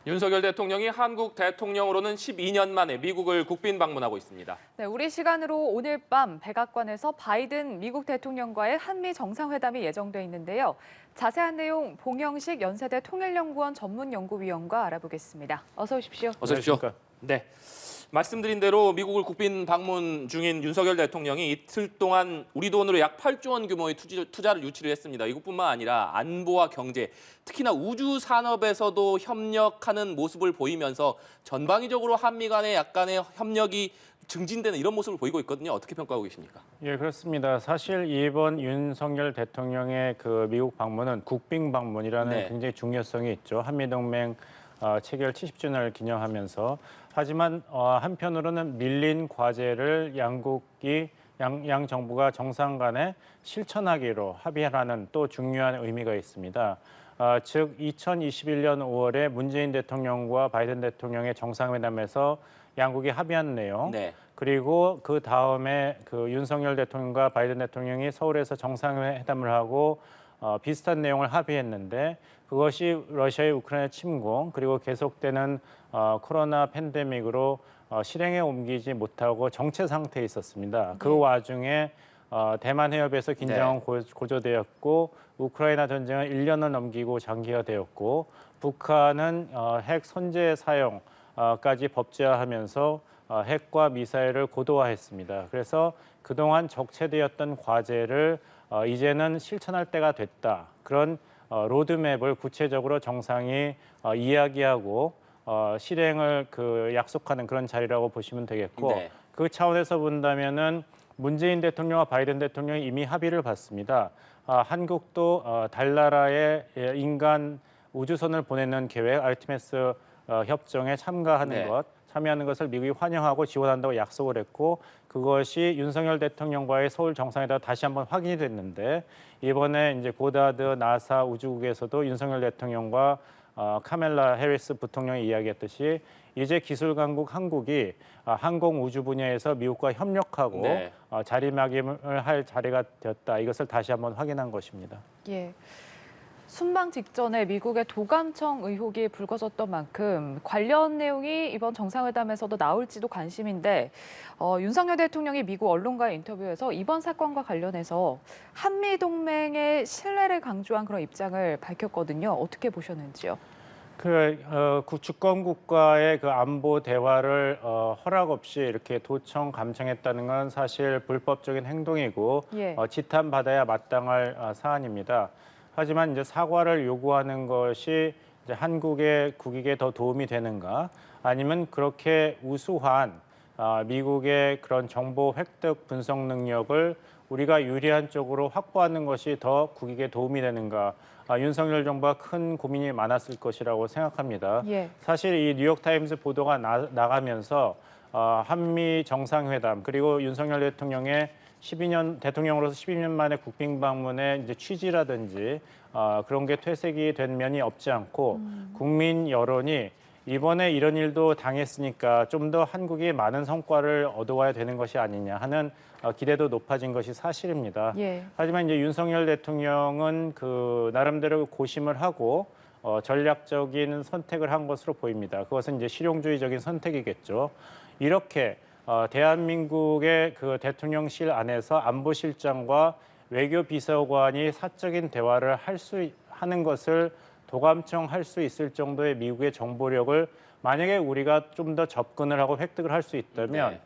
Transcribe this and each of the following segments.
윤석열 대통령이 한국 대통령으로는 12년 만에 미국을 국빈 방문하고 있습니다. 네, 우리 시간으로 오늘 밤 백악관에서 바이든 미국 대통령과의 한미 정상회담이 예정돼 있는데요. 자세한 내용 봉영식 연세대 통일연구원 전문연구위원과 알아보겠습니다. 어서 오십시오. 어서 오십시오. 네. 말씀드린 대로 미국을 국빈 방문 중인 윤석열 대통령이 이틀 동안 우리 돈으로 약 8조 원 규모의 투자를 유치를 했습니다. 이것뿐만 아니라 안보와 경제, 특히나 우주 산업에서도 협력하는 모습을 보이면서 전방위적으로 한미 간의 약간의 협력이 증진되는 이런 모습을 보이고 있거든요. 어떻게 평가하고 계십니까? 예, 그렇습니다. 사실 이번 윤석열 대통령의 그 미국 방문은 국빈 방문이라는 네. 굉장히 중요성이 있죠. 한미동맹 체결 70주년을 기념하면서. 하지만 한편으로는 밀린 과제를 양 정부가 정상 간에 실천하기로 합의하라는 또 중요한 의미가 있습니다. 즉 2021년 5월에 문재인 대통령과 바이든 대통령의 정상회담에서 양국이 합의한 내용, 네. 그리고 그 다음에 그 윤석열 대통령과 바이든 대통령이 서울에서 정상회담을 하고 비슷한 내용을 합의했는데 그것이 러시아의 우크라이나 침공 그리고 계속되는 코로나 팬데믹으로 실행에 옮기지 못하고 정체 상태에 있었습니다. 그 와중에 대만 해협에서 긴장은 고조되었고 우크라이나 전쟁은 1년을 넘기고 장기화되었고 북한은 핵 선제 사용까지 법제화하면서 핵과 미사일을 고도화했습니다. 그래서 그동안 적체되었던 과제를 이제는 실천할 때가 됐다. 그런 로드맵을 구체적으로 정상이 이야기하고 실행을 약속하는 그런 자리라고 보시면 되겠고 네. 그 차원에서 본다면은 문재인 대통령과 바이든 대통령이 이미 합의를 봤습니다. 한국도 달나라에 인간 우주선을 보내는 계획 아르테미스 협정에 참여하는 것을 미국이 환영하고 지원한다고 약속을 했고 그것이 윤석열 대통령과의 서울 정상회담 다시 한번 확인이 됐는데 이번에 이제 고다드 나사 우주국에서도 윤석열 대통령과 카멜라 해리스 부통령이 이야기했듯이 이제 기술 강국 한국이 항공 우주 분야에서 미국과 협력하고 자리매김을 할 자리가 되었다. 이것을 다시 한번 확인한 것입니다. 예. 순방 직전에 미국의 도감청 의혹이 불거졌던 만큼 관련 내용이 이번 정상회담에서도 나올지도 관심인데 윤석열 대통령이 미국 언론과의 인터뷰에서 이번 사건과 관련해서 한미동맹의 신뢰를 강조한 그런 입장을 밝혔거든요. 어떻게 보셨는지요? 주권 국가의 그 안보 대화를 허락 없이 이렇게 도청 감청했다는 건 사실 불법적인 행동이고 지탄받아야 마땅할 사안입니다. 하지만 이제 사과를 요구하는 것이 이제 한국의 국익에 더 도움이 되는가? 아니면 그렇게 우수한 미국의 그런 정보 획득 분석 능력을 우리가 유리한 쪽으로 확보하는 것이 더 국익에 도움이 되는가? 윤석열 정부가 큰 고민이 많았을 것이라고 생각합니다. 사실 이 뉴욕타임스 보도가 나가면서 한미 정상회담 그리고 윤석열 대통령의 12년 대통령으로서 12년 만에 국빈 방문의 이제 취지라든지 그런 게 퇴색이 된 면이 없지 않고 국민 여론이 이번에 이런 일도 당했으니까 좀 더 한국이 많은 성과를 얻어와야 되는 것이 아니냐 하는 기대도 높아진 것이 사실입니다. 하지만 이제 윤석열 대통령은 그 나름대로 고심을 하고 전략적인 선택을 한 것으로 보입니다. 그것은 이제 실용주의적인 선택이겠죠. 이렇게 대한민국의 그 대통령실 안에서 안보실장과 외교비서관이 사적인 대화를 하는 것을 도감청할 수 있을 정도의 미국의 정보력을 만약에 우리가 좀 더 접근을 하고 획득을 할 수 있다면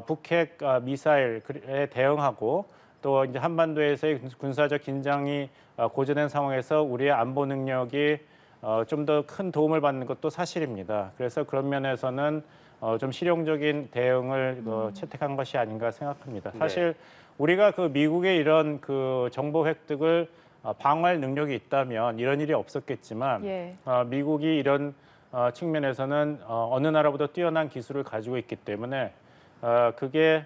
북핵 미사일에 대응하고 또 이제 한반도에서의 군사적 긴장이 고조된 상황에서 우리의 안보 능력이 좀 더 큰 도움을 받는 것도 사실입니다. 그래서 그런 면에서는 좀 실용적인 대응을 채택한 것이 아닌가 생각합니다. 사실 우리가 그 미국의 이런 그 정보 획득을 방어할 능력이 있다면 이런 일이 없었겠지만 미국이 이런 측면에서는 어느 나라보다 뛰어난 기술을 가지고 있기 때문에 그게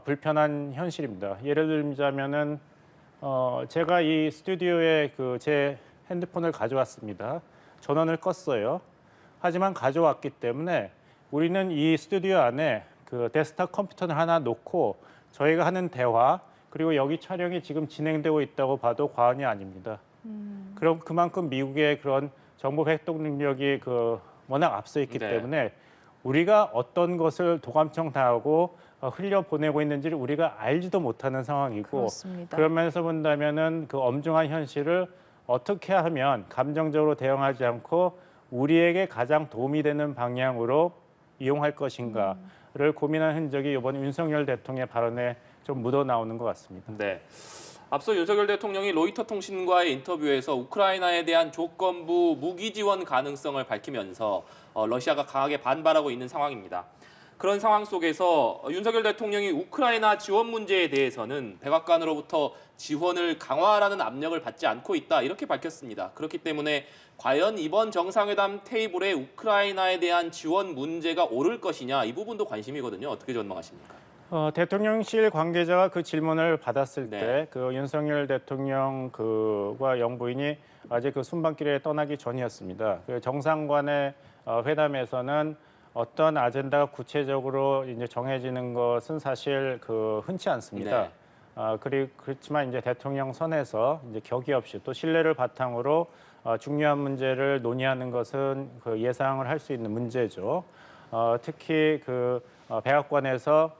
불편한 현실입니다. 예를 들자면은 제가 이 스튜디오에 제 핸드폰을 가져왔습니다. 전원을 껐어요. 하지만 가져왔기 때문에 우리는 이 스튜디오 안에 그 데스크탑 컴퓨터를 하나 놓고 저희가 하는 대화 그리고 여기 촬영이 지금 진행되고 있다고 봐도 과언이 아닙니다. 그럼 그만큼 미국의 그런 정보 획득 능력이 워낙 앞서 있기 네. 때문에 우리가 어떤 것을 도감청 당하고 흘려보내고 있는지를 우리가 알지도 못하는 상황이고 그렇습니다. 그런 면에서 본다면은 그 엄중한 현실을 어떻게 하면 감정적으로 대응하지 않고 우리에게 가장 도움이 되는 방향으로 이용할 것인가를 고민한 흔적이 이번 윤석열 대통령의 발언에 좀 묻어 나오는 것 같습니다. 네. 앞서 윤석열 대통령이 로이터 통신과의 인터뷰에서 우크라이나에 대한 조건부 무기 지원 가능성을 밝히면서 러시아가 강하게 반발하고 있는 상황입니다. 그런 상황 속에서 윤석열 대통령이 우크라이나 지원 문제에 대해서는 백악관으로부터 지원을 강화하라는 압력을 받지 않고 있다 이렇게 밝혔습니다. 그렇기 때문에 과연 이번 정상회담 테이블에 우크라이나에 대한 지원 문제가 오를 것이냐 이 부분도 관심이거든요. 어떻게 전망하십니까? 대통령실 관계자가 그 질문을 받았을 네. 때 그 윤석열 대통령 그와 영부인이 아직 그 순방길에 떠나기 전이었습니다. 그 정상 간의 회담에서는 어떤 아젠다가 구체적으로 이제 정해지는 것은 사실 그 흔치 않습니다. 네. 그렇지만 이제 대통령 선에서 이제 격의 없이 또 신뢰를 바탕으로 중요한 문제를 논의하는 것은 그 예상을 할 수 있는 문제죠. 특히 그 백악관에서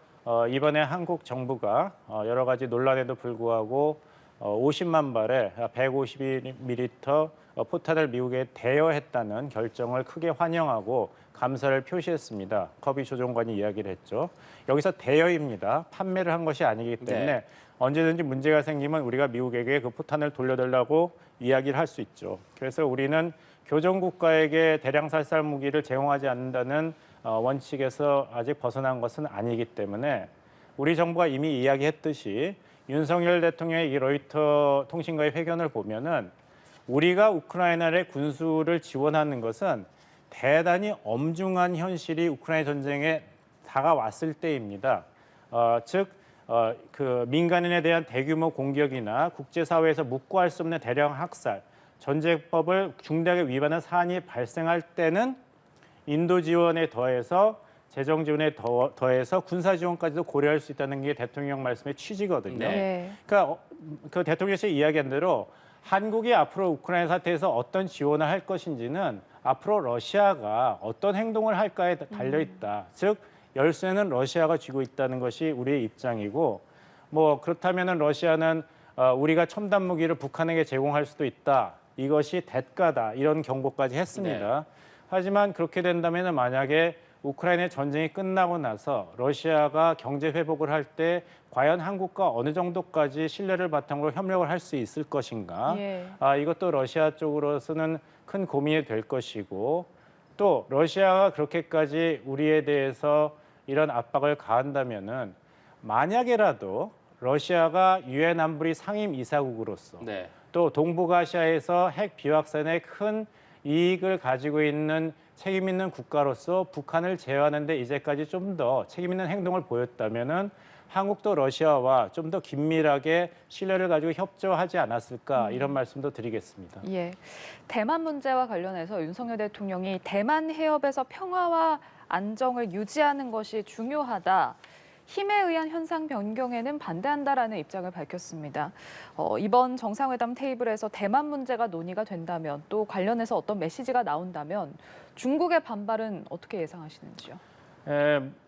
이번에 한국 정부가 여러 가지 논란에도 불구하고 50만 발의 152mm 포탄을 미국에 대여했다는 결정을 크게 환영하고 감사를 표시했습니다. 커비 조종관이 이야기를 했죠. 여기서 대여입니다. 판매를 한 것이 아니기 때문에 네. 언제든지 문제가 생기면 우리가 미국에게 그 포탄을 돌려달라고 이야기를 할 수 있죠. 그래서 우리는 교전 국가에게 대량 살살 무기를 제공하지 않는다는 원칙에서 아직 벗어난 것은 아니기 때문에 우리 정부가 이미 이야기했듯이 윤석열 대통령의 이 로이터 통신과의 회견을 보면은 우리가 우크라이나의 군수를 지원하는 것은 대단히 엄중한 현실이 우크라이나 전쟁에 다가왔을 때입니다. 그 민간인에 대한 대규모 공격이나 국제사회에서 묵과할 수 없는 대량 학살, 전쟁법을 중대하게 위반한 사안이 발생할 때는 인도 지원에 더해서 재정 지원에 더해서 군사 지원까지도 고려할 수 있다는 게 대통령 말씀의 취지거든요. 네. 그러니까 그 대통령께서 이야기한 대로 한국이 앞으로 우크라이나 사태에서 어떤 지원을 할 것인지는 앞으로 러시아가 어떤 행동을 할까에 달려 있다. 즉 열쇠는 러시아가 쥐고 있다는 것이 우리의 입장이고 뭐 그렇다면은 러시아는 우리가 첨단 무기를 북한에게 제공할 수도 있다. 이것이 대가다. 이런 경고까지 했습니다. 네. 하지만 그렇게 된다면은 만약에 우크라이나 전쟁이 끝나고 나서 러시아가 경제 회복을 할 때 과연 한국과 어느 정도까지 신뢰를 바탕으로 협력을 할 수 있을 것인가? 예. 이것도 러시아 쪽으로서는 큰 고민이 될 것이고 또 러시아가 그렇게까지 우리에 대해서 이런 압박을 가한다면은 만약에라도 러시아가 유엔 안보리 상임 이사국으로서 네. 또 동북아시아에서 핵 비확산에 큰 이익을 가지고 있는 책임 있는 국가로서 북한을 제어하는 데 이제까지 좀 더 책임 있는 행동을 보였다면은 한국도 러시아와 좀 더 긴밀하게 신뢰를 가지고 협조하지 않았을까 이런 말씀도 드리겠습니다. 예. 대만 문제와 관련해서 윤석열 대통령이 대만 해협에서 평화와 안정을 유지하는 것이 중요하다. 힘에 의한 현상 변경에는 반대한다라는 입장을 밝혔습니다. 이번 정상회담 테이블에서 대만 문제가 논의가 된다면 또 관련해서 어떤 메시지가 나온다면 중국의 반발은 어떻게 예상하시는지요?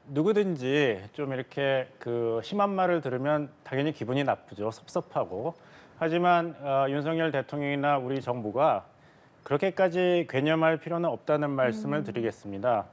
누구든지 좀 이렇게 그 심한 말을 들으면 당연히 기분이 나쁘죠. 섭섭하고. 하지만 윤석열 대통령이나 우리 정부가 그렇게까지 괴념할 필요는 없다는 말씀을 드리겠습니다.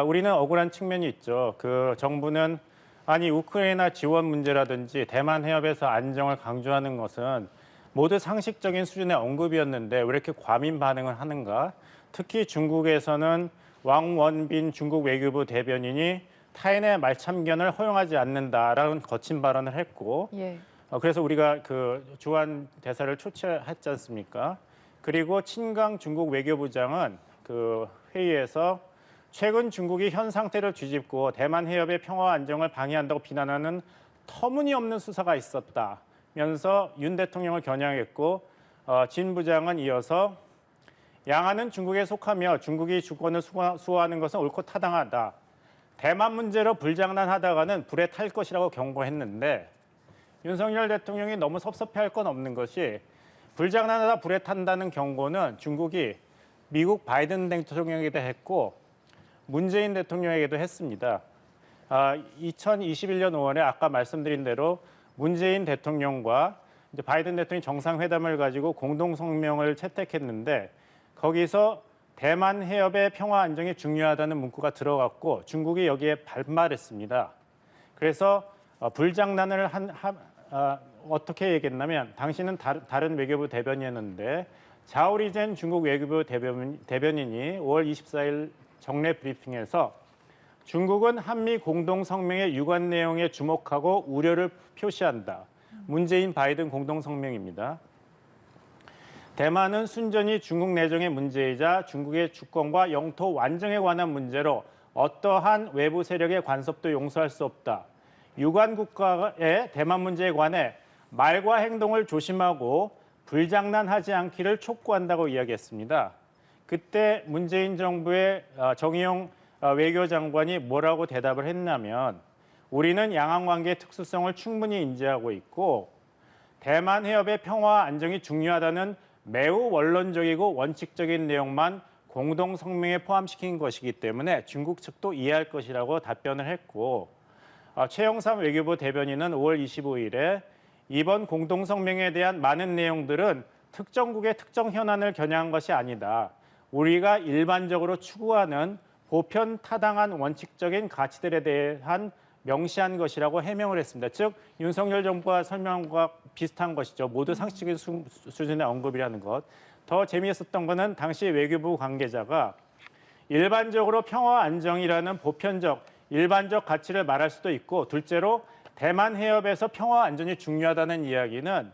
우리는 억울한 측면이 있죠. 그 정부는 아니 우크라이나 지원 문제라든지 대만 해협에서 안정을 강조하는 것은 모두 상식적인 수준의 언급이었는데 왜 이렇게 과민 반응을 하는가? 특히 중국에서는 왕원빈 중국 외교부 대변인이 타인의 말참견을 허용하지 않는다라는 거친 발언을 했고 예. 그래서 우리가 그 주한 대사를 초치했지 않습니까? 그리고 친강 중국 외교부장은 그 회의에서 최근 중국이 현 상태를 뒤집고 대만 해협의 평화와 안정을 방해한다고 비난하는 터무니없는 수사가 있었다면서 윤 대통령을 겨냥했고 진 부장은 이어서 양안은 중국에 속하며 중국이 주권을 수호하는 것은 옳고 타당하다. 대만 문제로 불장난하다가는 불에 탈 것이라고 경고했는데 윤석열 대통령이 너무 섭섭해할 건 없는 것이 불장난하다 불에 탄다는 경고는 중국이 미국 바이든 대통령에게도 했고 문재인 대통령에게도 했습니다. 2021년 5월에 아까 말씀드린 대로 문재인 대통령과 이제 바이든 대통령이 정상회담을 가지고 공동 성명을 채택했는데 거기서 대만 해협의 평화 안정이 중요하다는 문구가 들어갔고 중국이 여기에 반발했습니다. 그래서 불장난을 어떻게 얘기했냐면 당신은 다른 외교부 대변인이었는데 자오리젠 중국 외교부 대변인이 5월 24일 정례 브리핑에서 중국은 한미 공동 성명의 유관 내용에 주목하고 우려를 표시한다. 문재인 바이든 공동 성명입니다. 대만은 순전히 중국 내정의 문제이자 중국의 주권과 영토 완정에 관한 문제로 어떠한 외부 세력의 간섭도 용서할 수 없다. 유관 국가의 대만 문제에 관해 말과 행동을 조심하고 불장난하지 않기를 촉구한다고 이야기했습니다. 그때 문재인 정부의 정의용 외교장관이 뭐라고 대답을 했냐면 우리는 양안관계의 특수성을 충분히 인지하고 있고 대만 해협의 평화와 안정이 중요하다는 매우 원론적이고 원칙적인 내용만 공동 성명에 포함시킨 것이기 때문에 중국 측도 이해할 것이라고 답변을 했고 최영삼 외교부 대변인은 5월 25일에 이번 공동 성명에 대한 많은 내용들은 특정국의 특정 현안을 겨냥한 것이 아니다. 우리가 일반적으로 추구하는 보편 타당한 원칙적인 가치들에 대한 명시한 것이라고 해명을 했습니다. 즉 윤석열 정부가 설명과 비슷한 것이죠. 모두 상식적인 수준의 언급이라는 것. 더 재미있었던 것은 당시 외교부 관계자가 일반적으로 평화 안정이라는 보편적, 일반적 가치를 말할 수도 있고 둘째로 대만 해협에서 평화 안전이 중요하다는 이야기는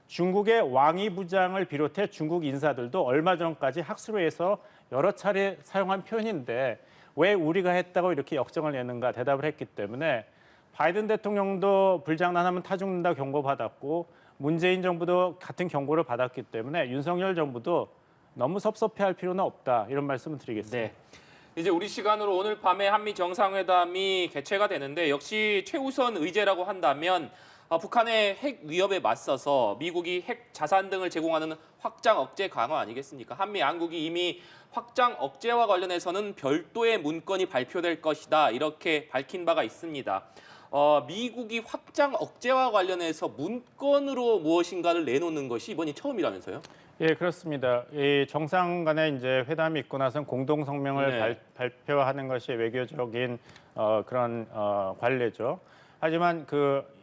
중국의 왕이 부장을 비롯해 중국 인사들도 얼마 전까지 학술회에서 여러 차례 사용한 표현인데 왜 우리가 했다고 이렇게 역정을 내는가 대답을 했기 때문에 바이든 대통령도 불장난하면 타 죽는다 경고받았고 문재인 정부도 같은 경고를 받았기 때문에 윤석열 정부도 너무 섭섭해할 필요는 없다 이런 말씀을 드리겠습니다. 네. 이제 우리 시간으로 오늘 밤에 한미 정상회담이 개최가 되는데 역시 최우선 의제라고 한다면 북한의 핵 위협에 맞서서 미국이 핵 자산 등을 제공하는 확장 억제 강화 아니겠습니까? 한미 양국이 이미 확장 억제와 관련해서는 별도의 문건이 발표될 것이다 이렇게 밝힌 바가 있습니다. 미국이 확장 억제와 관련해서 문건으로 무엇인가를 내놓는 것이 이번이 처음이라면서요? 예, 그렇습니다. 이 정상 간의 이제 회담이 있고 나선 공동 성명을 발표하는 것이 외교적인 그런 관례죠. 하지만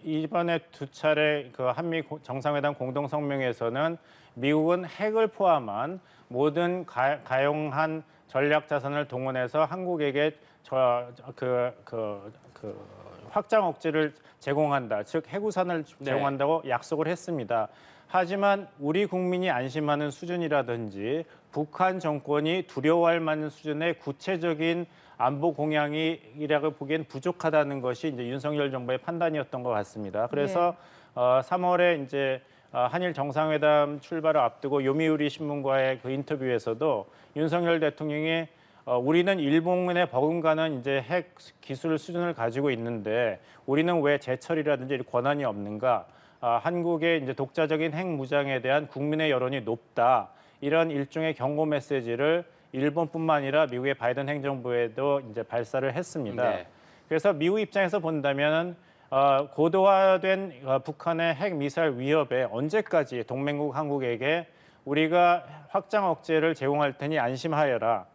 이번에 두 차례 한미 정상회담 공동 성명에서는 미국은 핵을 포함한 모든 가용한 전략 자산을 동원해서 한국에게 확장 억제를 제공한다. 즉 해구산을 제공한다고 약속을 했습니다. 하지만 우리 국민이 안심하는 수준이라든지 북한 정권이 두려워할 만한 수준의 구체적인 안보 공약이라고 보기엔 부족하다는 것이 이제 윤석열 정부의 판단이었던 것 같습니다. 그래서 3월에 이제 한일 정상회담 출발을 앞두고 요미우리 신문과의 그 인터뷰에서도 윤석열 대통령이 우리는 일본에 버금가는 이제 핵 기술 수준을 가지고 있는데 우리는 왜 재처리라든지 권한이 없는가? 한국의 이제 독자적인 핵 무장에 대한 국민의 여론이 높다. 이런 일종의 경고 메시지를 일본뿐만 아니라 미국의 바이든 행정부에도 이제 발사를 했습니다. 네. 그래서 미국 입장에서 본다면 고도화된 북한의 핵 미사일 위협에 언제까지 동맹국 한국에게 우리가 확장 억제를 제공할 테니 안심하여라.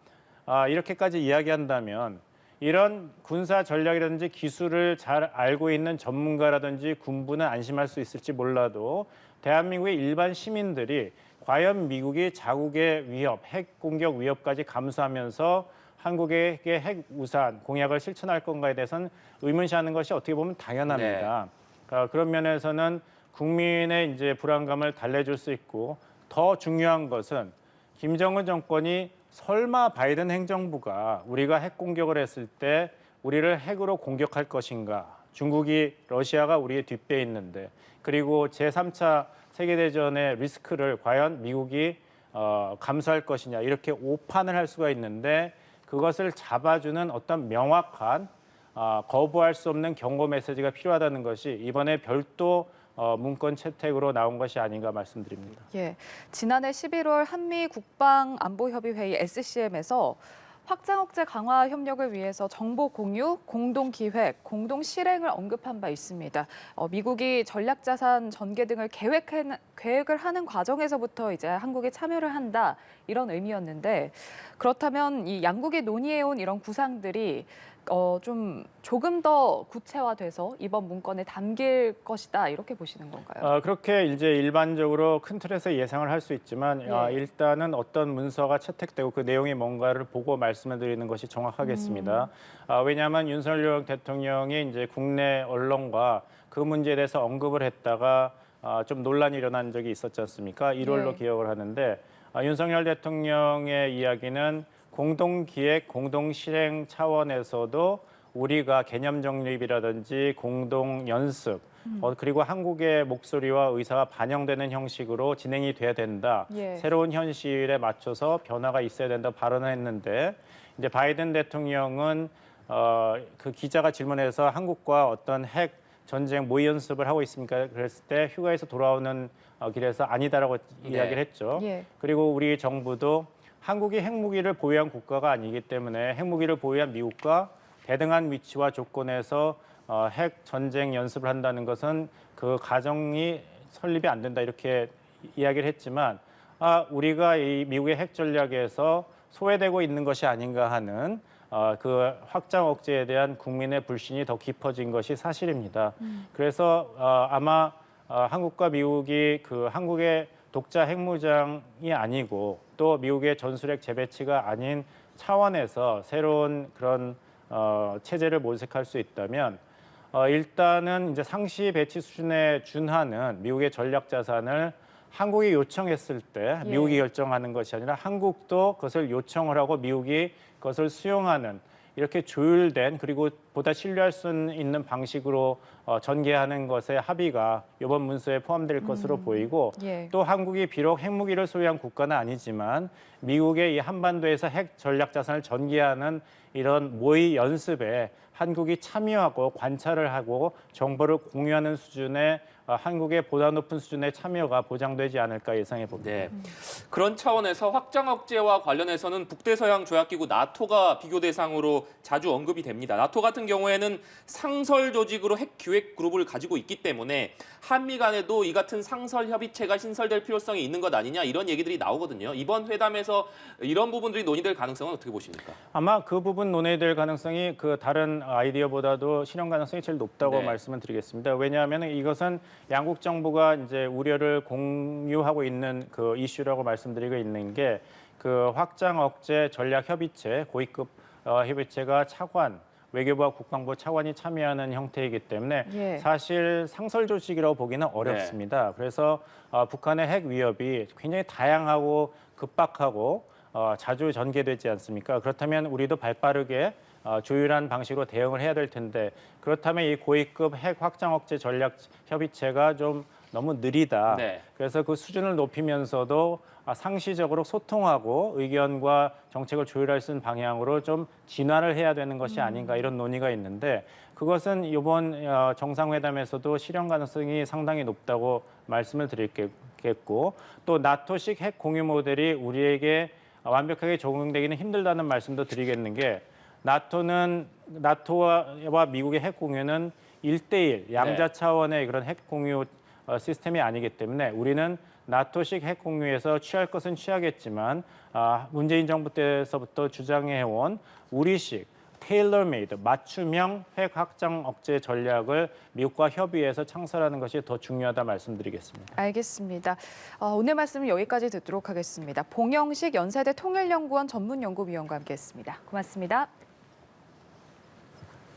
이렇게까지 이야기한다면 이런 군사 전략이라든지 기술을 잘 알고 있는 전문가라든지 군부는 안심할 수 있을지 몰라도 대한민국의 일반 시민들이 과연 미국이 자국의 위협, 핵 공격 위협까지 감수하면서 한국에게 핵 우산 공약을 실천할 건가에 대해서는 의문시하는 것이 어떻게 보면 당연합니다. 그런 면에서는 국민의 이제 불안감을 달래줄 수 있고 더 중요한 것은 김정은 정권이 설마 바이든 행정부가 우리가 핵 공격을 했을 때 우리를 핵으로 공격할 것인가? 중국이 러시아가 우리의 뒷배에 있는데 그리고 제3차 세계대전의 리스크를 과연 미국이 감수할 것이냐 이렇게 오판을 할 수가 있는데 그것을 잡아주는 어떤 명확한 거부할 수 없는 경고 메시지가 필요하다는 것이 이번에 별도 문건 채택으로 나온 것이 아닌가 말씀드립니다. 예, 지난해 11월 한미 국방안보협의회의 SCM에서 확장 억제 강화 협력을 위해서 정보 공유, 공동 기획, 공동 실행을 언급한 바 있습니다. 미국이 전략자산 전개 등을 계획을 하는 과정에서부터 이제 한국이 참여를 한다 이런 의미였는데 그렇다면 이 양국이 논의해온 이런 구상들이 조금 더 구체화돼서 이번 문건에 담길 것이다 이렇게 보시는 건가요? 그렇게 이제 일반적으로 큰 틀에서 예상을 할 수 있지만 예. 일단은 어떤 문서가 채택되고 그 내용이 뭔가를 보고 말씀을 드리는 것이 정확하겠습니다. 왜냐하면 윤석열 대통령이 이제 국내 언론과 그 문제에 대해서 언급을 했다가 좀 논란이 일어난 적이 있었지 않습니까? 1월로 예. 기억을 하는데 윤석열 대통령의 이야기는 공동기획, 공동실행 차원에서도 우리가 개념 정립이라든지 공동 연습, 그리고 한국의 목소리와 의사가 반영되는 형식으로 진행이 돼야 된다. 예. 새로운 현실에 맞춰서 변화가 있어야 된다 발언을 했는데 이제 바이든 대통령은 그 기자가 질문해서 한국과 어떤 핵 전쟁 모의 연습을 하고 있습니까? 그랬을 때 휴가에서 돌아오는 길에서 아니다라고 이야기를 했죠. 예. 그리고 우리 정부도 한국이 핵무기를 보유한 국가가 아니기 때문에 핵무기를 보유한 미국과 대등한 위치와 조건에서 핵 전쟁 연습을 한다는 것은 그 가정이 설립이 안 된다 이렇게 이야기를 했지만 우리가 이 미국의 핵 전략에서 소외되고 있는 것이 아닌가 하는 그 확장 억제에 대한 국민의 불신이 더 깊어진 것이 사실입니다. 그래서 아마 한국과 미국이 그 한국의 독자 핵무장이 아니고 또 미국의 전술핵 재배치가 아닌 차원에서 새로운 그런 체제를 모색할 수 있다면 일단은 이제 상시 배치 수준에 준하는 미국의 전략 자산을 한국이 요청했을 때 미국이 결정하는 것이 아니라 한국도 그것을 요청을 하고 미국이 그것을 수용하는 이렇게 조율된 그리고 보다 신뢰할 수 있는 방식으로 전개하는 것의 합의가 이번 문서에 포함될 것으로 보이고 예. 또 한국이 비록 핵무기를 소유한 국가는 아니지만 미국의 이 한반도에서 핵 전략 자산을 전개하는 이런 모의 연습에 한국이 참여하고 관찰을 하고 정보를 공유하는 수준의 한국의 보다 높은 수준의 참여가 보장되지 않을까 예상해 봅니다. 네. 그런 차원에서 확장 억제와 관련해서는 북대서양 조약기구 나토가 비교 대상으로 자주 언급이 됩니다. 나토 같은 경우에는 상설 조직으로 핵 기획 그룹을 가지고 있기 때문에 한미 간에도 이 같은 상설 협의체가 신설될 필요성이 있는 것 아니냐 이런 얘기들이 나오거든요. 이번 회담에서 이런 부분들이 논의될 가능성은 어떻게 보십니까? 아마 그 부분 논의될 가능성이 그 다른 아이디어보다도 실현 가능성이 제일 높다고 네. 말씀을 드리겠습니다. 왜냐하면 이것은 양국 정부가 이제 우려를 공유하고 있는 그 이슈라고 말씀드리고 있는 게 그 확장 억제 전략 협의체 고위급 협의체가 차관 외교부와 국방부 차관이 참여하는 형태이기 때문에 예. 사실 상설 조직이라고 보기는 어렵습니다. 그래서 북한의 핵 위협이 굉장히 다양하고 급박하고 자주 전개되지 않습니까? 그렇다면 우리도 발빠르게 조율한 방식으로 대응을 해야 될 텐데 그렇다면 이 고위급 핵 확장 억제 전략 협의체가 좀 너무 느리다. 네. 그래서 그 수준을 높이면서도 상시적으로 소통하고 의견과 정책을 조율할 수 있는 방향으로 좀 진화를 해야 되는 것이 아닌가 이런 논의가 있는데 그것은 이번 정상회담에서도 실현 가능성이 상당히 높다고 말씀을 드리겠고 또 나토식 핵 공유 모델이 우리에게 완벽하게 적용되기는 힘들다는 말씀도 드리겠는 게 나토와 미국의 핵 공유는 1대1 양자 차원의 그런 핵 공유 시스템이 아니기 때문에 우리는 나토식 핵 공유에서 취할 것은 취하겠지만 문재인 정부 때서부터 주장해온 우리식 테일러메이드 맞춤형 핵 확장 억제 전략을 미국과 협의해서 창설하는 것이 더 중요하다 말씀드리겠습니다. 알겠습니다. 오늘 말씀은 여기까지 듣도록 하겠습니다. 봉영식 연세대 통일연구원 전문연구위원과 함께했습니다. 고맙습니다.